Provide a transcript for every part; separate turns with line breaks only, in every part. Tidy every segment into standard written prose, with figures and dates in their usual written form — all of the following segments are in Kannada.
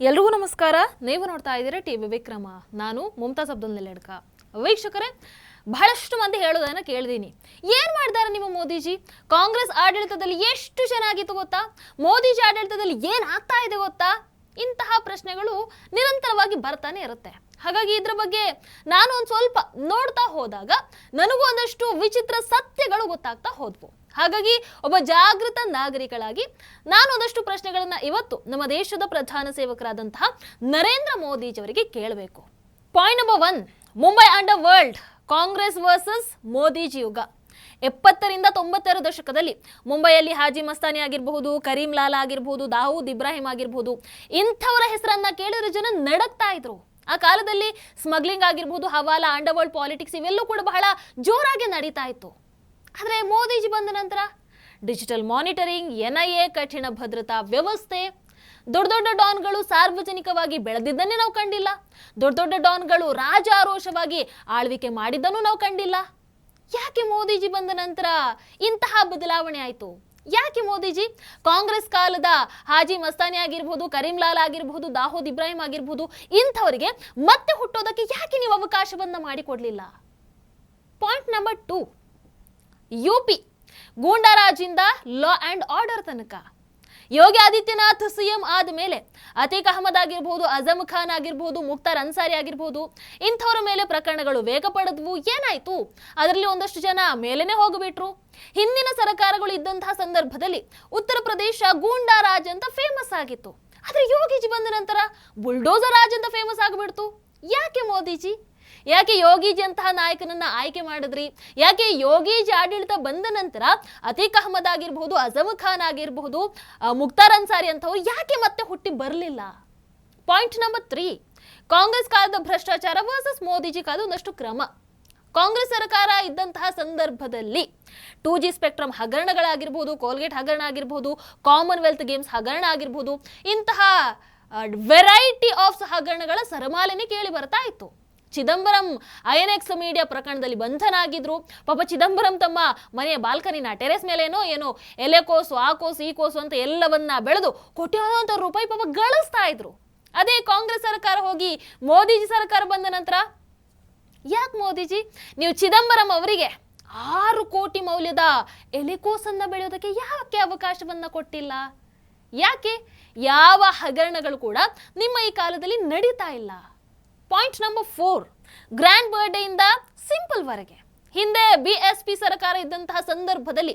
ಎಲ್ರಿಗೂ ನಮಸ್ಕಾರ. ನೀವು ನೋಡ್ತಾ ಇದ್ದೀರಾ ಟಿವಿ ವಿಕ್ರಮ. ನಾನು ಮುಮ್ತಾಜ್ ಅಬ್ದುಲ್ ನೆಲೆಡ್ಕ. ವೀಕ್ಷಕರೇ, ಬಹಳಷ್ಟು ಮಂದಿ ಹೇಳೋದನ್ನ ಕೇಳಿದೀನಿ. ಏನ್ ಮಾಡ್ತಾರೆ ನಿಮ್ಮ ಮೋದಿಜಿ? ಕಾಂಗ್ರೆಸ್ ಆಡಳಿತದಲ್ಲಿ ಎಷ್ಟು ಚೆನ್ನಾಗಿತ್ತು ಗೊತ್ತಾ? ಮೋದಿಜಿ ಆಡಳಿತದಲ್ಲಿ ಏನ್ ಆಗ್ತಾ ಇದೆ ಗೊತ್ತಾ? ಇಂತಹ ಪ್ರಶ್ನೆಗಳು ನಿರಂತರವಾಗಿ ಬರ್ತಾನೆ ಇರುತ್ತೆ. ಹಾಗಾಗಿ ಇದ್ರ ಬಗ್ಗೆ ನಾನು ಒಂದು ಸ್ವಲ್ಪ ನೋಡ್ತಾ ಹೋದಾಗ ನನಗೂ ಒಂದಷ್ಟು ವಿಚಿತ್ರ ಸತ್ಯಗಳು ಗೊತ್ತಾಗ್ತಾ ಹೋದ್ವು. ಹಾಗಾಗಿ ಒಬ್ಬ ಜಾಗೃತ ನಾಗರಿಕಳಾಗಿ ನಾನು ಒಂದಷ್ಟು ಪ್ರಶ್ನೆಗಳನ್ನ ಇವತ್ತು ನಮ್ಮ ದೇಶದ ಪ್ರಧಾನ ಸೇವಕರಾದಂತಹ ನರೇಂದ್ರ ಮೋದಿಜಿಯವರಿಗೆ ಕೇಳಬೇಕು. Point number 1, Mumbai under world Congress versus Modiji ಯುಗ. 70ರಿಂದ 90ರ ದಶಕದಲ್ಲಿ ಮುಂಬೈಯಲ್ಲಿ ಹಾಜಿ ಮಸ್ತಾನಿ ಆಗಿರಬಹುದು, ಕರೀಂ ಲಾಲಾ ಆಗಿರಬಹುದು, ದಾವೂದ್ ಇಬ್ರಾಹಿಂ ಆಗಿರಬಹುದು, ಇಂಥವರ ಹೆಸರನ್ನ ಕೇಳಿದ್ರೆ ಜನ ನಡಕ್ತಾ ಇದ್ರು. ಆ ಕಾಲದಲ್ಲಿ ಸ್ಮಗ್ಲಿಂಗ್ ಆಗಿರಬಹುದು, ಹವಾಲಾ, ಅಂಡರ್ ವರ್ಲ್ಡ್ ಪಾಲಿಟಿಕ್ಸ್ ಇವೆಲ್ಲೂ ಕೂಡ ಬಹಳ ಜೋರಾಗಿ ನಡೀತಾ ಇತ್ತು. ಆದರೆ ಮೋದಿಜಿ ಬಂದ ನಂತರ ಡಿಜಿಟಲ್ ಮಾನಿಟರಿಂಗ್, NIA, ಕಠಿಣ ಭದ್ರತಾ ವ್ಯವಸ್ಥೆ, ದೊಡ್ಡ ದೊಡ್ಡ ಡಾನ್ಗಳು ಸಾರ್ವಜನಿಕವಾಗಿ ಬೆಳೆದಿದ್ದನ್ನೇ ನಾವು ಕಂಡಿಲ್ಲ. ದೊಡ್ಡ ದೊಡ್ಡ ಡಾನ್ಗಳು ರಾಜಾರೋಷವಾಗಿ ಆಳ್ವಿಕೆ ಮಾಡಿದ್ದನ್ನು ನಾವು ಕಂಡಿಲ್ಲ. ಯಾಕೆ ಮೋದಿಜಿ ಬಂದ ನಂತರ ಇಂತಹ ಬದಲಾವಣೆ ಆಯಿತು? ಯಾಕೆ ಮೋದಿಜಿ ಕಾಂಗ್ರೆಸ್ ಕಾಲದ ಹಾಜಿ ಮಸ್ತಾನಿ ಆಗಿರ್ಬೋದು, ಕರೀಂ ಲಾಲಾ ಆಗಿರ್ಬೋದು, ದಾವೂದ್ ಇಬ್ರಾಹಿಂ ಆಗಿರ್ಬೋದು, ಇಂಥವರಿಗೆ ಮತ್ತೆ ಹುಟ್ಟೋದಕ್ಕೆ ಯಾಕೆ ನೀವು ಅವಕಾಶವನ್ನ ಮಾಡಿಕೊಡ್ಲಿಲ್ಲ? ಪಾಯಿಂಟ್ ನಂಬರ್ 2, UP ಗೂಂಡಾರಾಜಿಂದ ಲಾ ಅಂಡ್ ಆರ್ಡರ್ ತನಕ. ಯೋಗಿ ಆದಿತ್ಯನಾಥ್ CM ಆದ ಮೇಲೆ ಅತೀಕ್ ಅಹಮದ್ ಆಗಿರ್ಬೋದು, ಅಜಮ್ ಖಾನ್ ಆಗಿರ್ಬೋದು, ಮುಖ್ತಾರ್ ಅನ್ಸಾರಿ ಆಗಿರ್ಬೋದು, ಇಂಥವ್ರ ಮೇಲೆ ಪ್ರಕರಣಗಳು ವೇಗ ಪಡೆದ್ವು. ಏನಾಯ್ತು? ಅದರಲ್ಲಿ ಒಂದಷ್ಟು ಜನ ಮೇಲೇನೆ ಹೋಗಿಬಿಟ್ರು. ಹಿಂದಿನ ಸರ್ಕಾರಗಳು ಇದ್ದಂತಹ ಸಂದರ್ಭದಲ್ಲಿ ಉತ್ತರ ಪ್ರದೇಶ ಗೂಂಡಾರಾಜ್ ಅಂತ ಫೇಮಸ್ ಆಗಿತ್ತು. ಆದ್ರೆ ಯೋಗಿಜಿ ಬಂದ ನಂತರ ಬುಲ್ಡೋಸರ್ ರಾಜ್ ಅಂತ ಫೇಮಸ್ ಆಗಿಬಿಡ್ತು. ಯಾಕೆ ಮೋದಿಜಿ? ಯಾಕೆ ಯೋಗಿಜಿ ಅಂತಹ ನಾಯಕನನ್ನ ಆಯ್ಕೆ ಮಾಡಿದ್ರಿ? ಯಾಕೆ ಯೋಗಿಜಿ ಆಡಳಿತ ಬಂದ ನಂತರ ಅತೀಕ್ ಅಹಮದ್ ಆಗಿರಬಹುದು, ಅಜಮ್ ಖಾನ್ ಆಗಿರಬಹುದು, ಮುಖ್ತಾರ್ ಅನ್ಸಾರಿ ಅಂತವ್ರು ಯಾಕೆ ಮತ್ತೆ ಹುಟ್ಟಿ ಬರಲಿಲ್ಲ? ಪಾಯಿಂಟ್ ನಂಬರ್ 3, ಕಾಂಗ್ರೆಸ್ ಕಾಲದ ಭ್ರಷ್ಟಾಚಾರ ವರ್ಸಸ್ ಮೋದಿಜಿ ಕಾಲದ ಒಂದಷ್ಟು ಕ್ರಮ. ಕಾಂಗ್ರೆಸ್ ಸರ್ಕಾರ ಇದ್ದಂತಹ ಸಂದರ್ಭದಲ್ಲಿ 2G ಸ್ಪೆಕ್ಟ್ರಮ್ ಹಗರಣಗಳಾಗಿರ್ಬೋದು, ಕೋಲ್ಗೇಟ್ ಹಗರಣ ಆಗಿರ್ಬೋದು, ಕಾಮನ್ವೆಲ್ತ್ ಗೇಮ್ಸ್ ಹಗರಣ ಆಗಿರ್ಬೋದು, ಇಂತಹ ವೆರೈಟಿ ಆಫ್ ಹಗರಣಗಳ ಸರಮಾಲೆನೇ ಕೇಳಿ ಬರ್ತಾ ಇತ್ತು. ಚಿದಂಬರಂ INX ಮೀಡಿಯಾ ಪ್ರಕರಣದಲ್ಲಿ ಬಂಧನ ಆಗಿದ್ರು. ಪಾಪ ಚಿದಂಬರಂ ತಮ್ಮ ಮನೆಯ ಬಾಲ್ಕನಿನ ಟೆರೆಸ್ ಮೇಲೇನೋ ಏನೋ ಎಲೆಕೋಸು, ಆ ಕೋಸು, ಈ ಕೋಸು ಅಂತ ಎಲ್ಲವನ್ನ ಬೆಳೆದು ಕೋಟ್ಯಾಂತರ ರೂಪಾಯಿ ಪಾಪ ಗಳಿಸ್ತಾ ಇದ್ರು. ಅದೇ ಕಾಂಗ್ರೆಸ್ ಸರ್ಕಾರ ಹೋಗಿ ಮೋದಿಜಿ ಸರ್ಕಾರ ಬಂದ ನಂತರ ಯಾಕೆ ಮೋದಿಜಿ ನೀವು ಚಿದಂಬರಂ ಅವರಿಗೆ 6 ಕೋಟಿ ಮೌಲ್ಯದ ಎಲೆಕೋಸನ್ನ ಬೆಳೆಯೋದಕ್ಕೆ ಯಾಕೆ ಅವಕಾಶವನ್ನ ಕೊಟ್ಟಿಲ್ಲ? ಯಾಕೆ? ಯಾವ ಹಗರಣಗಳು ಕೂಡ ನಿಮ್ಮ ಈ ಕಾಲದಲ್ಲಿ ನಡೀತಾ ಇಲ್ಲ. ಪಾಯಿಂಟ್ ನಂಬರ್ 4, ಗ್ರ್ಯಾಂಡ್ ಬರ್ಡೇ ಇಂದ ಸಿಂಪಲ್ ವರೆಗೆ. ಹಿಂದೆ BSP ಸರ್ಕಾರ ಇದ್ದಂತಹ ಸಂದರ್ಭದಲ್ಲಿ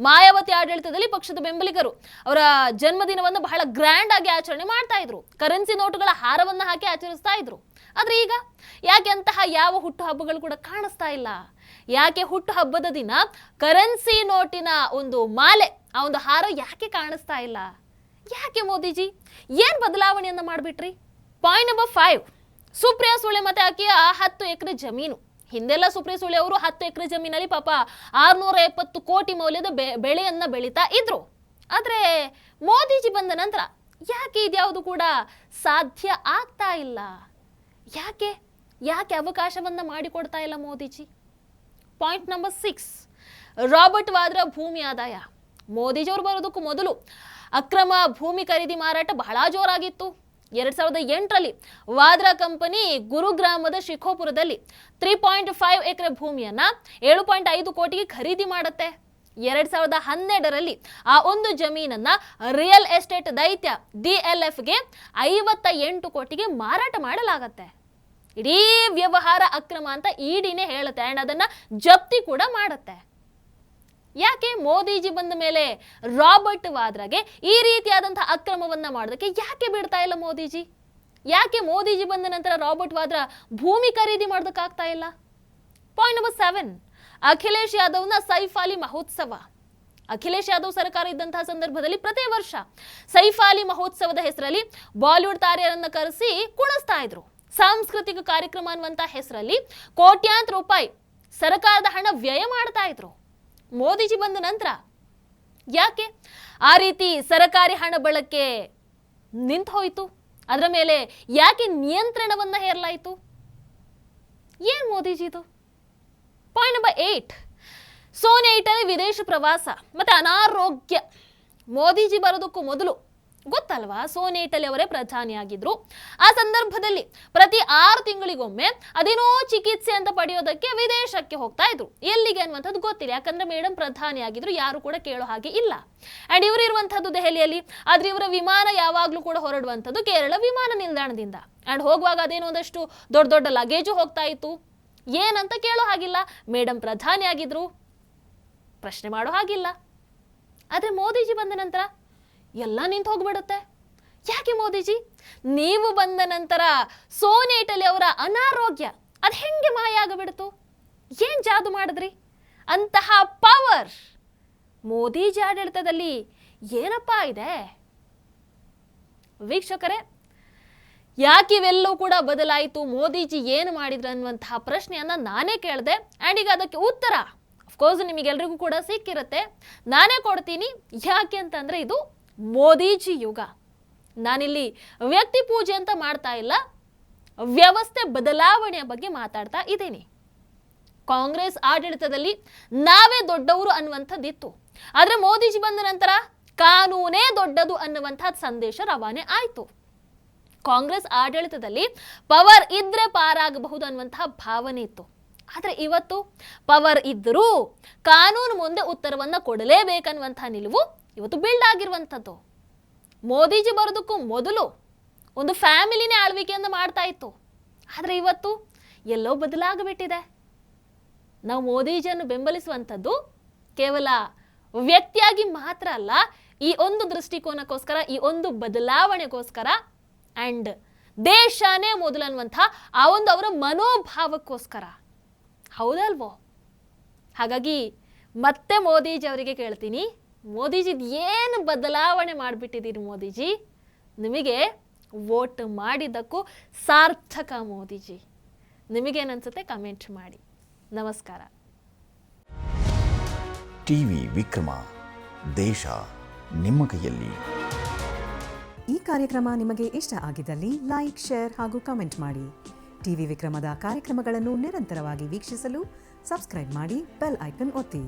ಮಾಯಾವತಿ ಆಡಳಿತದಲ್ಲಿ ಪಕ್ಷದ ಬೆಂಬಲಿಗರು ಅವರ ಜನ್ಮದಿನವನ್ನು ಬಹಳ ಗ್ರ್ಯಾಂಡ್ ಆಗಿ ಆಚರಣೆ ಮಾಡ್ತಾ ಇದ್ರು. ಕರೆನ್ಸಿ ನೋಟುಗಳ ಹಾರವನ್ನ ಹಾಕಿ ಆಚರಿಸ್ತಾ ಇದ್ರು. ಆದ್ರೆ ಈಗ ಯಾಕೆ ಅಂತಹ ಯಾವ ಹುಟ್ಟು ಹಬ್ಬಗಳು ಕೂಡ ಕಾಣಿಸ್ತಾ ಇಲ್ಲ? ಯಾಕೆ ಹುಟ್ಟು ಹಬ್ಬದ ದಿನ ಕರೆನ್ಸಿ ನೋಟಿನ ಒಂದು ಮಾಲೆ, ಆ ಒಂದು ಹಾರ ಯಾಕೆ ಕಾಣಿಸ್ತಾ ಇಲ್ಲ? ಯಾಕೆ ಮೋದಿಜಿ ಏನ್ ಬದಲಾವಣೆಯನ್ನ ಮಾಡ್ಬಿಟ್ರಿ? ಪಾಯಿಂಟ್ ನಂಬರ್ 5, ಸುಪ್ರಿಯಾ ಸುಳೆ ಮತ್ತೆ ಆಕೆಯ 10 ಎಕರೆ ಜಮೀನು. ಹಿಂದೆಲ್ಲ ಸುಪ್ರಿಯಾ ಸುಳೆ ಅವರು 10 ಎಕರೆ ಜಮೀನಲ್ಲಿ ಪಾಪ 670 ಕೋಟಿ ಮೌಲ್ಯದ ಬೆಳೆಯನ್ನ ಬೆಳೀತಾ ಇದ್ರು. ಆದ್ರೆ ಮೋದಿಜಿ ಬಂದ ನಂತರ ಯಾಕೆ ಇದ್ಯಾವುದು ಕೂಡ ಸಾಧ್ಯ ಆಗ್ತಾ ಇಲ್ಲ? ಯಾಕೆ ಯಾಕೆ ಅವಕಾಶವನ್ನ ಮಾಡಿಕೊಡ್ತಾ ಇಲ್ಲ Modiji? Point number 6, Robert Vadra ಭೂಮಿ ಆದಾಯ. ಮೋದಿಜಿ ಅವರು ಬರೋದಕ್ಕೂ ಮೊದಲು ಅಕ್ರಮ ಭೂಮಿ ಖರೀದಿ ಮಾರಾಟ ಬಹಳ ಜೋರಾಗಿತ್ತು. 2008ರಲ್ಲಿ ವಾದ್ರಾ ಕಂಪನಿ ಗುರುಗ್ರಾಮದ ಶಿಖೋಪುರದಲ್ಲಿ 3.5 ಎಕರೆ ಭೂಮಿಯನ್ನ 7.5 ಕೋಟಿಗೆ ಖರೀದಿ ಮಾಡುತ್ತೆ. 2012ರಲ್ಲಿ ಆ ಒಂದು ಜಮೀನನ್ನ ರಿಯಲ್ ಎಸ್ಟೇಟ್ ದೈತ್ಯ DLFಗೆ 58 ಕೋಟಿಗೆ ಮಾರಾಟ ಮಾಡಲಾಗತ್ತೆ. ಇಡೀ ವ್ಯವಹಾರ ಅಕ್ರಮ ಅಂತ EDನೇ ಹೇಳುತ್ತೆ ಅಂಡ್ ಅದನ್ನ ಜಪ್ತಿ ಕೂಡ ಮಾಡುತ್ತೆ. ಯಾಕೆ ಮೋದಿಜಿ ಬಂದ ಮೇಲೆ ರಾಬರ್ಟ್ ವಾದ್ರಾಗೆ ಈ ರೀತಿಯಾದಂತಹ ಅಕ್ರಮವನ್ನ ಮಾಡೋದಕ್ಕೆ ಯಾಕೆ ಬಿಡ್ತಾ ಇಲ್ಲ ಮೋದಿಜಿ? ಯಾಕೆ ಮೋದಿಜಿ ಬಂದ ನಂತರ ರಾಬರ್ಟ್ ವಾದ್ರಾ ಭೂಮಿ ಖರೀದಿ ಮಾಡೋದಕ್ಕಾಗ್ತಾ ಇಲ್ಲ? ಪಾಯಿಂಟ್ ನಂಬರ್ 7, ಅಖಿಲೇಶ್ ಯಾದವ್ನ ಸೈಫ್ ಅಲಿ ಮಹೋತ್ಸವ. ಅಖಿಲೇಶ್ ಯಾದವ್ ಸರ್ಕಾರ ಇದ್ದಂತಹ ಸಂದರ್ಭದಲ್ಲಿ ಪ್ರತಿ ವರ್ಷ ಸೈಫ್ ಅಲಿ ಮಹೋತ್ಸವದ ಹೆಸರಲ್ಲಿ ಬಾಲಿವುಡ್ ತಾರೆಯರನ್ನ ಕರೆಸಿ ಕುಣಿಸ್ತಾ ಇದ್ರು. ಸಾಂಸ್ಕೃತಿಕ ಕಾರ್ಯಕ್ರಮ ಅನ್ನುವಂತ ಹೆಸರಲ್ಲಿ ಕೋಟ್ಯಾಂತರ ರೂಪಾಯಿ ಸರ್ಕಾರದ ಹಣ ವ್ಯಯ ಮಾಡ್ತಾ ಇದ್ರು. ಮೋದಿಜಿ ಬಂದ ನಂತರ ಯಾಕೆ ಆ ರೀತಿ ಸರ್ಕಾರಿ ಹಣ ಬಳಕೆ ನಿಂತು ಹೋಯಿತು? ಅದರ ಮೇಲೆ ಯಾಕೆ ನಿಯಂತ್ರಣವನ್ನ ಹೇರಲಾಯಿತು? ಏನ್ ಮೋದಿಜಿದು? ಪಾಯಿಂಟ್ ನಂಬರ್ 8, ಸೋನಿಯಾ ಇಟಲಿ ವಿದೇಶ ಪ್ರವಾಸ ಮತ್ತೆ ಅನಾರೋಗ್ಯ. ಮೋದಿಜಿ ಬರೋದಕ್ಕೂ ಮೊದಲು ಗೊತ್ತಲ್ವಾ? ಸೋನಿ ಇಟಲಿ ಅವರೇ ಪ್ರಧಾನಿಯಾಗಿದ್ರು. ಆ ಸಂದರ್ಭದಲ್ಲಿ ಪ್ರತಿ 6 ತಿಂಗಳಿಗೊಮ್ಮೆ ಅದೇನೋ ಚಿಕಿತ್ಸೆ ಅಂತ ಪಡೆಯೋದಕ್ಕೆ ವಿದೇಶಕ್ಕೆ ಹೋಗ್ತಾ ಇದ್ರು. ಎಲ್ಲಿಗೆ ಅನ್ನುವಂಥದ್ದು ಗೊತ್ತಿಲ್ಲ, ಯಾಕಂದ್ರೆ ಮೇಡಮ್ ಪ್ರಧಾನಿಯಾಗಿದ್ರು, ಯಾರು ಕೂಡ ಕೇಳೋ ಹಾಗೆ ಇಲ್ಲ. ಅಂಡ್ ಇವರು ಇರುವಂತಹದ್ದು ದೆಹಲಿಯಲ್ಲಿ, ಆದ್ರೆ ಇವರ ವಿಮಾನ ಯಾವಾಗ್ಲೂ ಕೂಡ ಹೊರಡುವಂಥದ್ದು ಕೇರಳ ವಿಮಾನ ನಿಲ್ದಾಣದಿಂದ. ಅಂಡ್ ಹೋಗುವಾಗ ಅದೇನೋ ಒಂದಷ್ಟು ದೊಡ್ಡ ದೊಡ್ಡ ಲಗೇಜು ಹೋಗ್ತಾ ಇತ್ತು. ಏನಂತ ಕೇಳೋ ಹಾಗಿಲ್ಲ, ಮೇಡಮ್ ಪ್ರಧಾನಿ ಆಗಿದ್ರು, ಪ್ರಶ್ನೆ ಮಾಡೋ ಹಾಗಿಲ್ಲ. ಆದ್ರೆ ಮೋದಿಜಿ ಬಂದ ನಂತರ ಎಲ್ಲ ನಿಂತು ಹೋಗ್ಬಿಡುತ್ತೆ. ಯಾಕೆ ಮೋದಿಜಿ? ನೀವು ಬಂದ ನಂತರ ಸೋನಿ ಇಟಲಿ ಅವರ ಅನಾರೋಗ್ಯ ಅದು ಹೆಂಗೆ ಮಾಯ ಆಗಿಬಿಡ್ತು? ಏನ್ ಜಾದು ಮಾಡಿದ್ರಿ? ಅಂತಹ ಪವರ್ ಮೋದಿಜಿ ಆಡಳಿತದಲ್ಲಿ ಏನಪ್ಪಾ ಇದೆ? ವೀಕ್ಷಕರೇ, ಯಾಕೆ ಇವೆಲ್ಲವೂ ಕೂಡ ಬದಲಾಯಿತು, ಮೋದಿಜಿ ಏನು ಮಾಡಿದ್ರು ಅನ್ನುವಂತಹ ಪ್ರಶ್ನೆಯನ್ನ ನಾನೇ ಕೇಳಿದೆ. ಆ್ಯಂಡ್ ಈಗ ಅದಕ್ಕೆ ಉತ್ತರ ಅಫ್ಕೋರ್ಸ್ ನಿಮಗೆಲ್ರಿಗೂ ಕೂಡ ಸಿಕ್ಕಿರುತ್ತೆ, ನಾನೇ ಕೊಡ್ತೀನಿ. ಯಾಕೆ ಅಂತಂದ್ರೆ ಇದು ಮೋದಿಜಿ ಯುಗ. ನಾನಿಲ್ಲಿ ವ್ಯಕ್ತಿ ಪೂಜೆ ಅಂತ ಮಾಡ್ತಾ ಇಲ್ಲ, ವ್ಯವಸ್ಥೆ ಬದಲಾವಣೆಯ ಬಗ್ಗೆ ಮಾತಾಡ್ತಾ ಇದ್ದೀನಿ. ಕಾಂಗ್ರೆಸ್ ಆಡಳಿತದಲ್ಲಿ ನಾವೇ ದೊಡ್ಡವರು ಅನ್ನುವಂಥದ್ದಿತ್ತು. ಆದ್ರೆ ಮೋದಿಜಿ ಬಂದ ನಂತರ ಕಾನೂನೇ ದೊಡ್ಡದು ಅನ್ನುವಂತಹ ಸಂದೇಶ ರವಾನೆ ಆಯಿತು. ಕಾಂಗ್ರೆಸ್ ಆಡಳಿತದಲ್ಲಿ ಪವರ್ ಇದ್ರೆ ಪಾರಾಗಬಹುದು ಅನ್ನುವಂತಹ ಭಾವನೆ ಇತ್ತು. ಆದ್ರೆ ಇವತ್ತು ಪವರ್ ಇದ್ದರೂ ಕಾನೂನು ಮುಂದೆ ಉತ್ತರವನ್ನ ಕೊಡಲೇಬೇಕನ್ನುವಂತಹ ನಿಲುವು ಇವತ್ತು ಬಿಲ್ಡ್ ಆಗಿರುವಂಥದ್ದು. ಮೋದಿಜಿ ಬರೋದಕ್ಕೂ ಮೊದಲು ಒಂದು ಫ್ಯಾಮಿಲಿನೇ ಆಳ್ವಿಕೆಯನ್ನು ಮಾಡ್ತಾ ಇತ್ತು. ಆದ್ರೆ ಇವತ್ತು ಎಲ್ಲೋ ಬದಲಾಗಿಬಿಟ್ಟಿದೆ. ನಾವು ಮೋದಿಜಿಯನ್ನು ಬೆಂಬಲಿಸುವಂಥದ್ದು ಕೇವಲ ವ್ಯಕ್ತಿಯಾಗಿ ಮಾತ್ರ ಅಲ್ಲ, ಈ ಒಂದು ದೃಷ್ಟಿಕೋನಕ್ಕೋಸ್ಕರ, ಈ ಒಂದು ಬದಲಾವಣೆಗೋಸ್ಕರ, ಅಂಡ್ ದೇಶನೇ ಮೊದಲು ಅನ್ನುವಂಥ ಆ ಒಂದು ಅವರ ಮನೋಭಾವಕ್ಕೋಸ್ಕರ. ಹೌದಲ್ವೋ? ಹಾಗಾಗಿ ಮತ್ತೆ ಮೋದಿಜಿ ಅವರಿಗೆ ಕೇಳ್ತೀನಿ, ಮೋದಿಜಿ ಏನು ಬದಲಾವಣೆ ಮಾಡಿಬಿಟ್ಟಿದ್ದೀರಿ ಮೋದಿಜಿ? ನಿಮಗೆ ವೋಟ್ ಮಾಡಿದ್ದಕ್ಕೂ ಸಾರ್ಥಕ ಮೋದಿಜಿ. ನಿಮಗೇನನ್ಸುತ್ತೆ ಕಮೆಂಟ್ ಮಾಡಿ. ನಮಸ್ಕಾರ.
ಟಿವಿ ವಿಕ್ರಮ, ದೇಶ ನಿಮ್ಮ ಕೈಯಲ್ಲಿ.
ಈ ಕಾರ್ಯಕ್ರಮ ನಿಮಗೆ ಇಷ್ಟ ಆಗಿದ್ದಲ್ಲಿ ಲೈಕ್, ಶೇರ್ ಹಾಗೂ ಕಮೆಂಟ್ ಮಾಡಿ. ಟಿವಿ ವಿಕ್ರಮದ ಕಾರ್ಯಕ್ರಮಗಳನ್ನು ನಿರಂತರವಾಗಿ ವೀಕ್ಷಿಸಲು ಸಬ್ಸ್ಕ್ರೈಬ್ ಮಾಡಿ, ಬೆಲ್ ಐಕನ್ ಒತ್ತಿ.